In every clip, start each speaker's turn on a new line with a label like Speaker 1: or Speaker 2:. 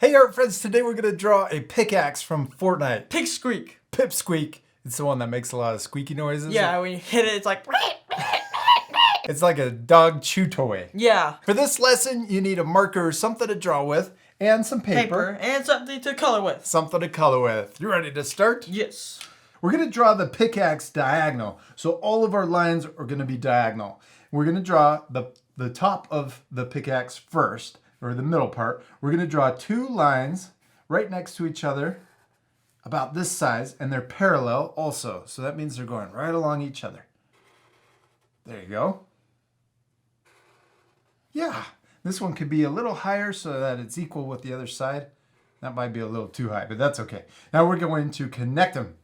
Speaker 1: Hey art friends, today we're going to draw a pickaxe from Fortnite.
Speaker 2: Pip Squeak.
Speaker 1: Pip Squeak. It's the one that makes a lot of squeaky noises.
Speaker 2: Yeah, when you hit it, it's like...
Speaker 1: It's like a dog chew toy.
Speaker 2: Yeah.
Speaker 1: For this lesson, you need a marker or something to draw with, and some paper.
Speaker 2: And something to color with.
Speaker 1: Something to color with. You ready to start?
Speaker 2: Yes.
Speaker 1: We're going to draw the pickaxe diagonal. So all of our lines are going to be diagonal. We're going to draw the top of the pickaxe first, or the middle part. We're going to draw two lines right next to each other about this size, and they're parallel also. So that means they're going right along each other. There you go. Yeah, this one could be a little higher so that it's equal with the other side. That might be a little too high, but that's okay. Now we're going to connect them.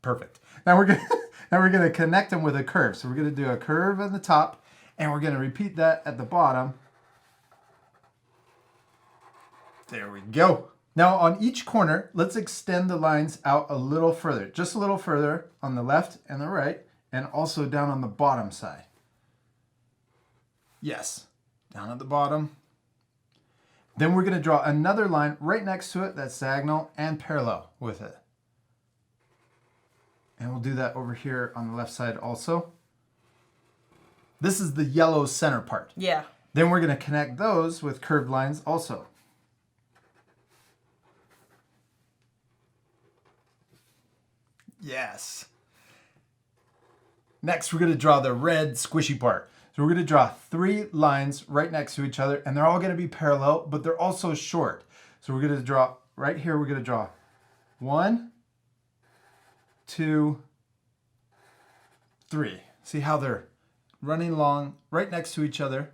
Speaker 1: Perfect. Now we're going to connect them with a curve. So we're going to do a curve on the top, and we're going to repeat that at the bottom. There we go. Now on each corner, let's extend the lines out a little further. Just a little further on the left and the right, and also down on the bottom side. Yes, down at the bottom. Then we're going to draw another line right next to it that's diagonal and parallel with it. And we'll do that over here on the left side also. This is the yellow center part.
Speaker 2: Yeah.
Speaker 1: Then we're going to connect those with curved lines also. Yes. Next, we're going to draw the red squishy part. So we're going to draw three lines right next to each other, and they're all going to be parallel, but they're also short. So we're going to draw, right here, we're going to draw 1, 2, 3. See how they're running along right next to each other,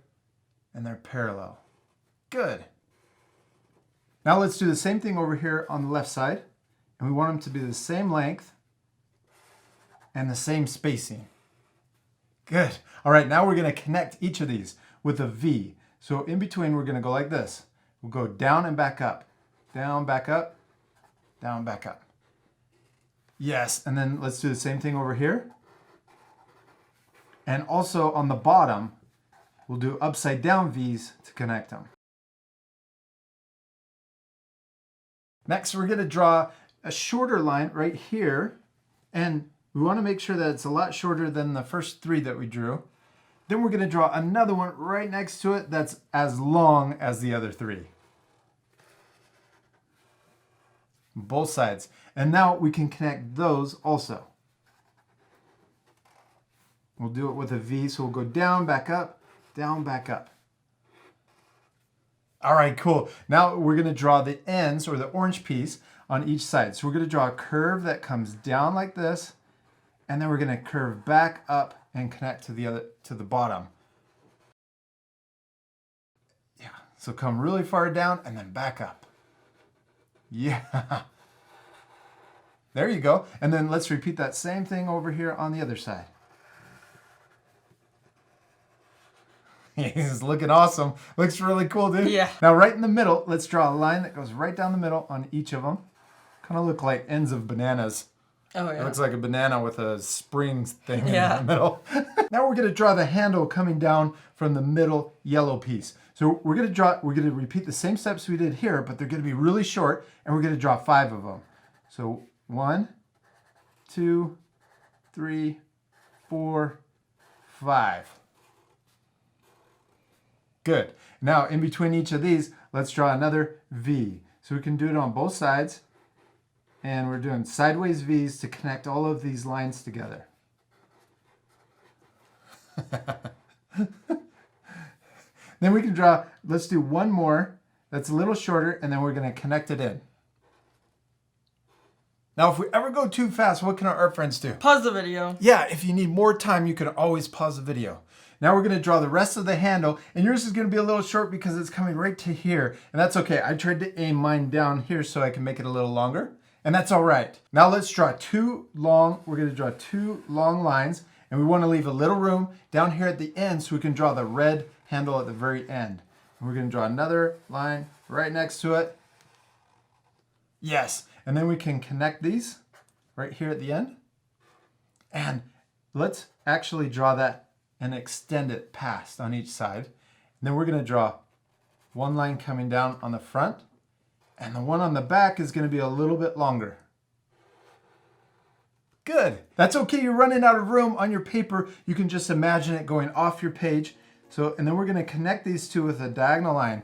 Speaker 1: and they're parallel. Good. Now let's do the same thing over here on the left side, and we want them to be the same length and the same spacing. Good. All right, now we're going to connect each of these with a V. So in between, we're going to go like this. We'll go down and back up. Down, back up. Down, back up. Yes, and then let's do the same thing over here. And also on the bottom, we'll do upside down V's to connect them. Next, we're going to draw a shorter line right here, and we want to make sure that it's a lot shorter than the first three that we drew. Then we're going to draw another one right next to it that's as long as the other three. Both sides. And now we can connect those also. We'll do it with a V, so we'll go down, back up, down, back up. All right, cool. Now we're going to draw the ends, or the orange piece, on each side. So we're going to draw a curve that comes down like this, and then we're going to curve back up and connect to the bottom. Yeah, so come really far down and then back up. Yeah. There you go. And then let's repeat that same thing over here on the other side. He's looking awesome. Looks really cool, dude.
Speaker 2: Yeah.
Speaker 1: Now right in the middle, let's draw a line that goes right down the middle on each of them. Kind of look like ends of bananas.
Speaker 2: Oh, yeah.
Speaker 1: It looks like a banana with a spring thing in
Speaker 2: Yeah.
Speaker 1: the middle. Now we're going to draw the handle coming down from the middle yellow piece. So we're going to repeat the same steps we did here, but they're going to be really short, and we're going to draw 5 of them. So 1, 2, 3, 4, 5. Good. Now in between each of these, let's draw another V. So we can do it on both sides. And we're doing sideways V's to connect all of these lines together. Then we can draw, let's do one more that's a little shorter, and then we're going to connect it in. Now, if we ever go too fast, what can our art friends do?
Speaker 2: Pause the video.
Speaker 1: Yeah, if you need more time, you can always pause the video. Now we're going to draw the rest of the handle, and yours is going to be a little short because it's coming right to here, and that's okay. I tried to aim mine down here so I can make it a little longer. And that's all right. Now let's draw we're going to draw 2 long lines, and we want to leave a little room down here at the end so we can draw the red handle at the very end. And we're going to draw another line right next to it. Yes, and then we can connect these right here at the end. And let's actually draw that and extend it past on each side. And then we're going to draw one line coming down on the front And the one on the back is going to be a little bit longer. Good. That's okay. You're running out of room on your paper. You can just imagine it going off your page. And then we're going to connect these two with a diagonal line.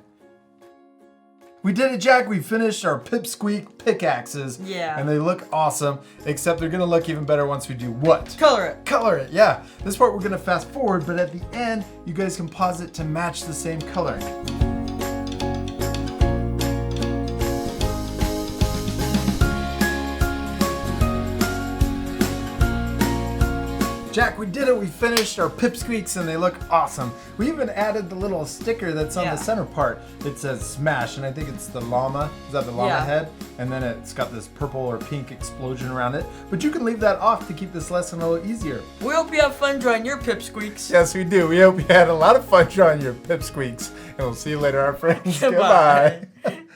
Speaker 1: We did it, Jack. We finished our Pip Squeak pickaxes.
Speaker 2: Yeah.
Speaker 1: And they look awesome, except they're going to look even better once we do what?
Speaker 2: Color it.
Speaker 1: Color it, yeah. This part we're going to fast forward, but at the end, you guys can pause it to match the same coloring. Jack, we did it. We finished our Pip Squeaks and they look awesome. We even added the little sticker that's on the center part. It says Smash, and I think it's the llama. Is that the llama head? And then it's got this purple or pink explosion around it. But you can leave that off to keep this lesson a little easier.
Speaker 2: We hope you have fun drawing your Pip Squeaks.
Speaker 1: Yes, we do. We hope you had a lot of fun drawing your Pip Squeaks. And we'll see you later, our friends.
Speaker 2: Goodbye.
Speaker 1: Goodbye.